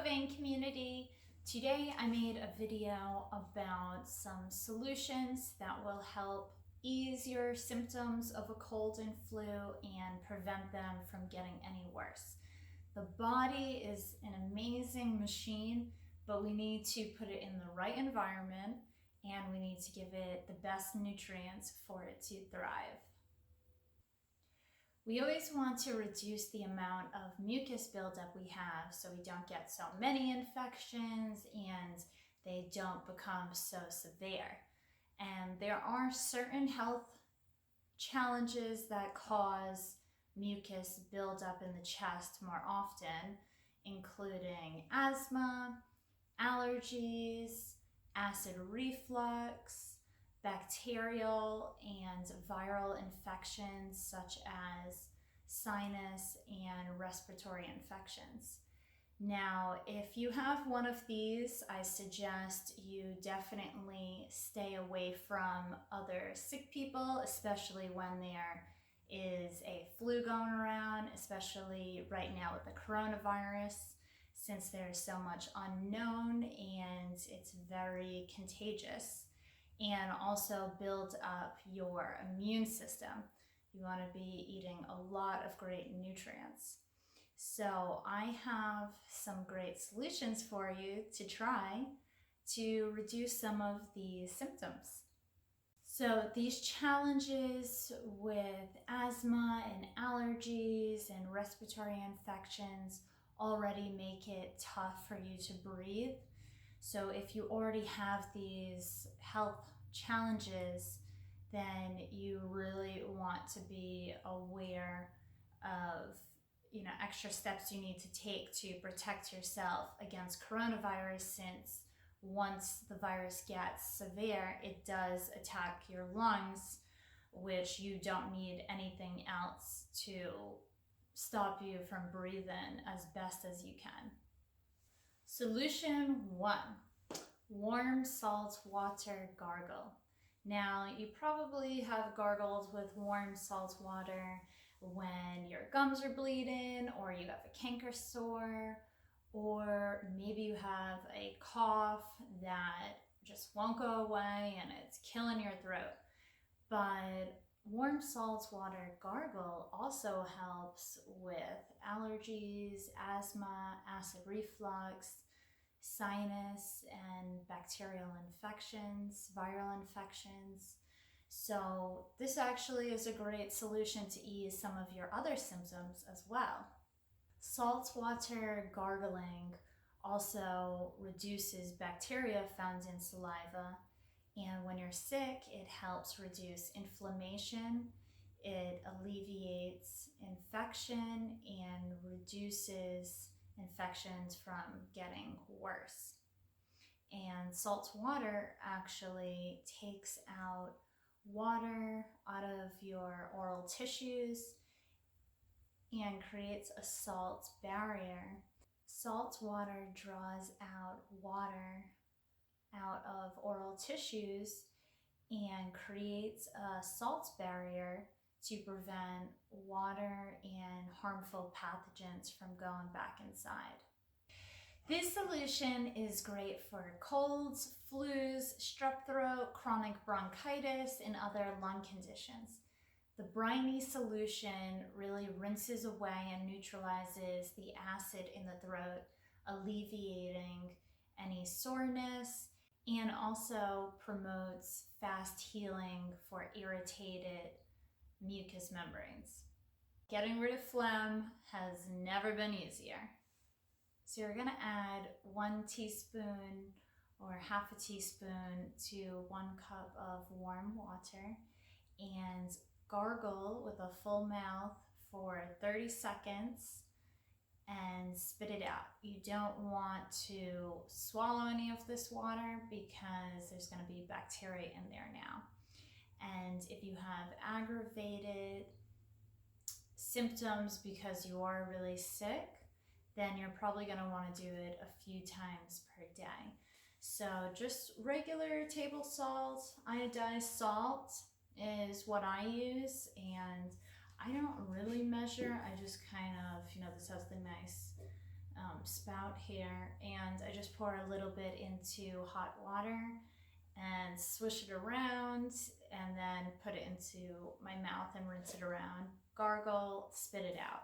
Covain community. Today I made a video about some solutions that will help ease your symptoms of a cold and flu and prevent them from getting any worse. The body is an amazing machine, but we need to put it in the right environment and we need to give it the best nutrients for it to thrive. We always want to reduce the amount of mucus buildup we have so we don't get so many infections and they don't become so severe. And there are certain health challenges that cause mucus buildup in the chest more often, including asthma, allergies, acid reflux, bacterial and viral infections such as sinus and respiratory infections. Now, if you have one of these, I suggest you definitely stay away from other sick people, especially when there is a flu going around, especially right now with the coronavirus, since there's so much unknown and it's very contagious. And also build up your immune system. You want to be eating a lot of great nutrients. So I have some great solutions for you to try to reduce some of these symptoms. So these challenges with asthma and allergies and respiratory infections already make it tough for you to breathe. So if you already have these health challenges, then you really want to be aware of extra steps you need to take to protect yourself against coronavirus, since once the virus gets severe, it does attack your lungs, which you don't need anything else to stop you from breathing as best as you can. Solution 1, warm salt water gargle. Now, you probably have gargled with warm salt water when your gums are bleeding, or you have a canker sore, or maybe you have a cough that just won't go away and it's killing your throat. But warm salt water gargle also helps with allergies, asthma, acid reflux, sinus and bacterial infections, viral infections. So this actually is a great solution to ease some of your other symptoms as well. Saltwater gargling also reduces bacteria found in saliva, and when you're sick, it helps reduce inflammation, it alleviates infection and reduces infections from getting worse. And salt water actually takes out water out of your oral tissues and creates a salt barrier. Salt water draws out water out of oral tissues and creates a salt barrier to prevent water and harmful pathogens from going back inside. This solution is great for colds, flus, strep throat, chronic bronchitis, and other lung conditions. The briny solution really rinses away and neutralizes the acid in the throat, alleviating any soreness, and also promotes fast healing for irritated mucous membranes. Getting rid of phlegm has never been easier. So you're going to add 1 teaspoon or half a teaspoon to 1 cup of warm water and gargle with a full mouth for 30 seconds and spit it out. You don't want to swallow any of this water because there's going to be bacteria in there now. And if you have aggravated symptoms because you are really sick, then you're probably going to want to do it a few times per day. So just regular table salt, iodized salt is what I use, and I don't really measure. I just kind of, this has the nice spout here, and I just pour a little bit into hot water and swish it around, and then put it into my mouth and rinse it around, gargle, spit it out.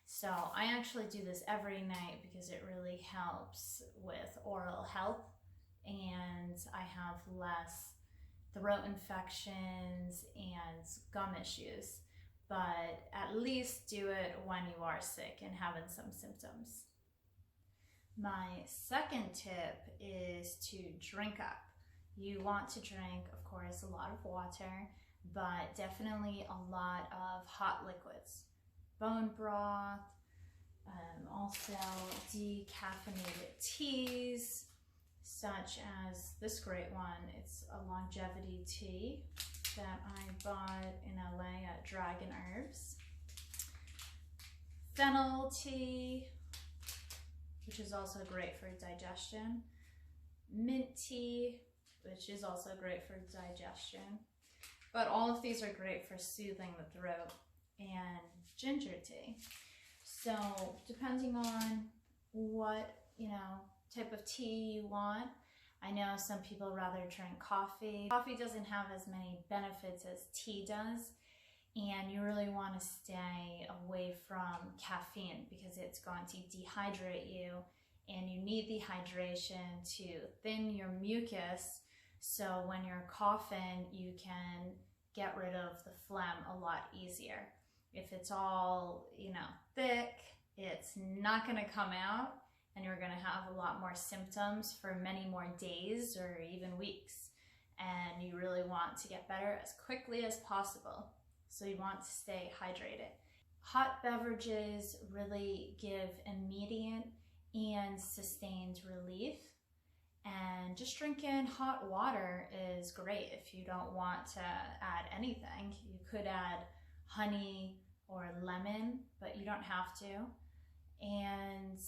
So I actually do this every night because it really helps with oral health, and I have less throat infections and gum issues. But at least do it when you are sick and having some symptoms. My second tip is to drink up. You want to drink, of course, a lot of water, but definitely a lot of hot liquids. Bone broth, also decaffeinated teas, such as this great one. It's a longevity tea that I bought in LA at Dragon Herbs. Fennel tea, which is also great for digestion. Mint tea, which is also great for digestion. But all of these are great for soothing the throat. And ginger tea. So depending on what, type of tea you want, I know some people rather drink coffee. Coffee doesn't have as many benefits as tea does, and you really want to stay away from caffeine because it's going to dehydrate you, and you need the hydration to thin your mucus, so when you're coughing, you can get rid of the phlegm a lot easier. If it's all, thick, it's not going to come out, and you're going to have a lot more symptoms for many more days or even weeks. And you really want to get better as quickly as possible. So you want to stay hydrated. Hot beverages really give immediate and sustained relief. And just drinking hot water is great if you don't want to add anything. You could add honey or lemon, but you don't have to. And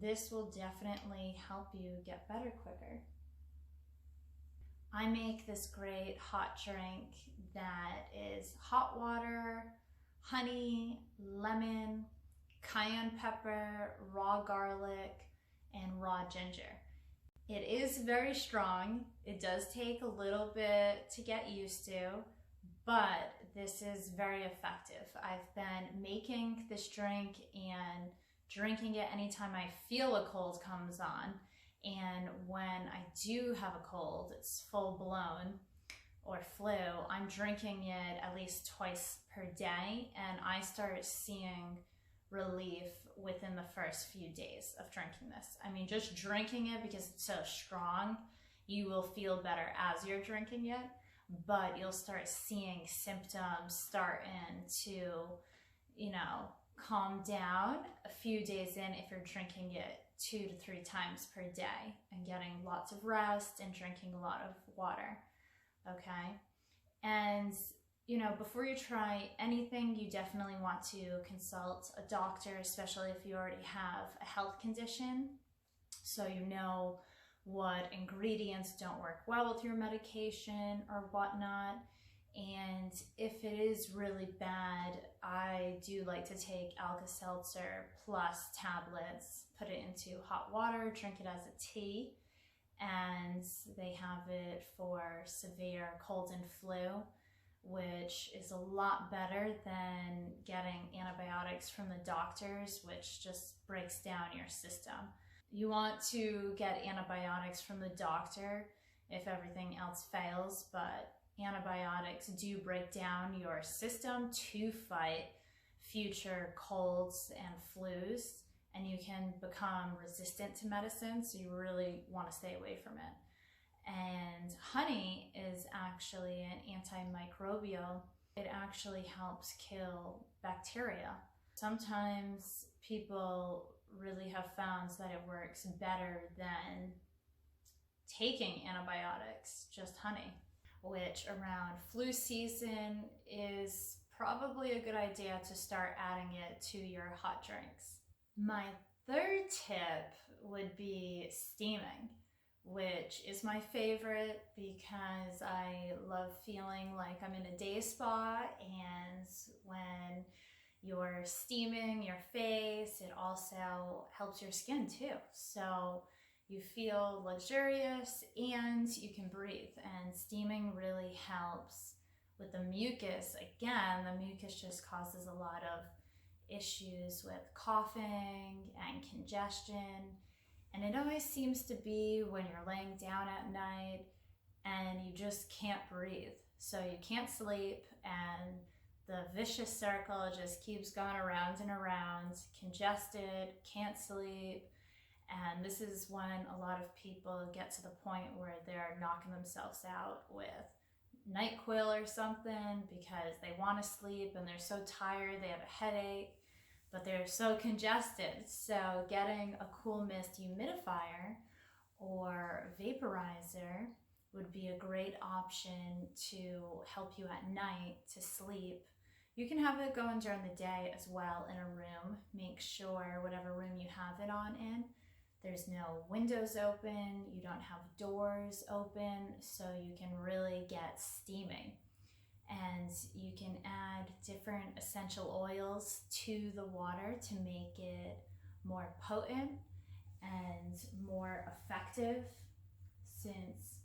this will definitely help you get better quicker. I make this great hot drink that is hot water, honey, lemon, cayenne pepper, raw garlic, and raw ginger. It is very strong. It does take a little bit to get used to, but this is very effective. I've been making this drink and drinking it anytime I feel a cold comes on. And when I do have a cold, it's full blown, or flu, I'm drinking it at least twice per day, and I start seeing relief within the first few days of drinking this. I mean, just drinking it because it's so strong, you will feel better as you're drinking it, but you'll start seeing symptoms starting to, calm down a few days in if you're drinking it 2 to 3 times per day and getting lots of rest and drinking a lot of water. Okay? And before you try anything, you definitely want to consult a doctor, especially if you already have a health condition, so you know what ingredients don't work well with your medication or whatnot. And if it is really bad, I do like to take Alka-Seltzer plus tablets, put it into hot water, drink it as a tea, and they have it for severe cold and flu, which is a lot better than getting antibiotics from the doctors, which just breaks down your system. You want to get antibiotics from the doctor if everything else fails, but antibiotics do break down your system to fight future colds and flus, and you can become resistant to medicine, so you really want to stay away from it. And honey is actually an antimicrobial. It actually helps kill bacteria. Sometimes people really have found that it works better than taking antibiotics, just honey, which around flu season is probably a good idea to start adding it to your hot drinks. My third tip would be steaming, which is my favorite because I love feeling like I'm in a day spa, and when you're steaming your face. It also helps your skin too. So you feel luxurious and you can breathe. And steaming really helps with the mucus. Again, the mucus just causes a lot of issues with coughing and congestion. And it always seems to be when you're laying down at night and you just can't breathe. So you can't sleep, and the vicious circle just keeps going around and around, congested, can't sleep. And this is when a lot of people get to the point where they're knocking themselves out with NyQuil or something because they want to sleep and they're so tired, they have a headache, but they're so congested. So getting a cool mist humidifier or vaporizer would be a great option to help you at night to sleep. You can have it going during the day as well in a room. Make sure whatever room you have it on in, there's no windows open, you don't have doors open, so you can really get steaming. And you can add different essential oils to the water to make it more potent and more effective, since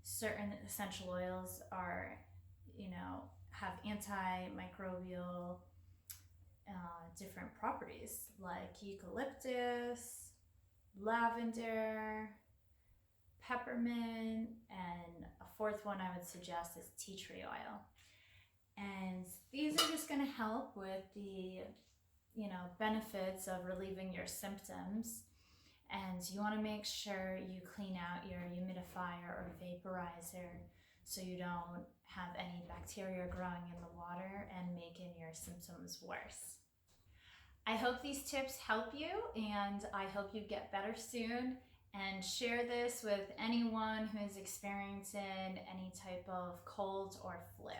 certain essential oils are, have antimicrobial different properties, like eucalyptus, lavender, peppermint, and a fourth one I would suggest is tea tree oil. And these are just going to help with the benefits of relieving your symptoms. And you want to make sure you clean out your humidifier or vaporizer so you don't have any bacteria growing in the water and making your symptoms worse. I hope these tips help you, and I hope you get better soon. And share this with anyone who is experiencing any type of cold or flu.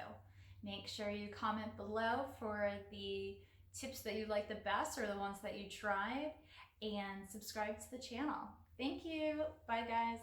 Make sure you comment below for the tips that you like the best or the ones that you tried, and subscribe to the channel. Thank you. Bye, guys.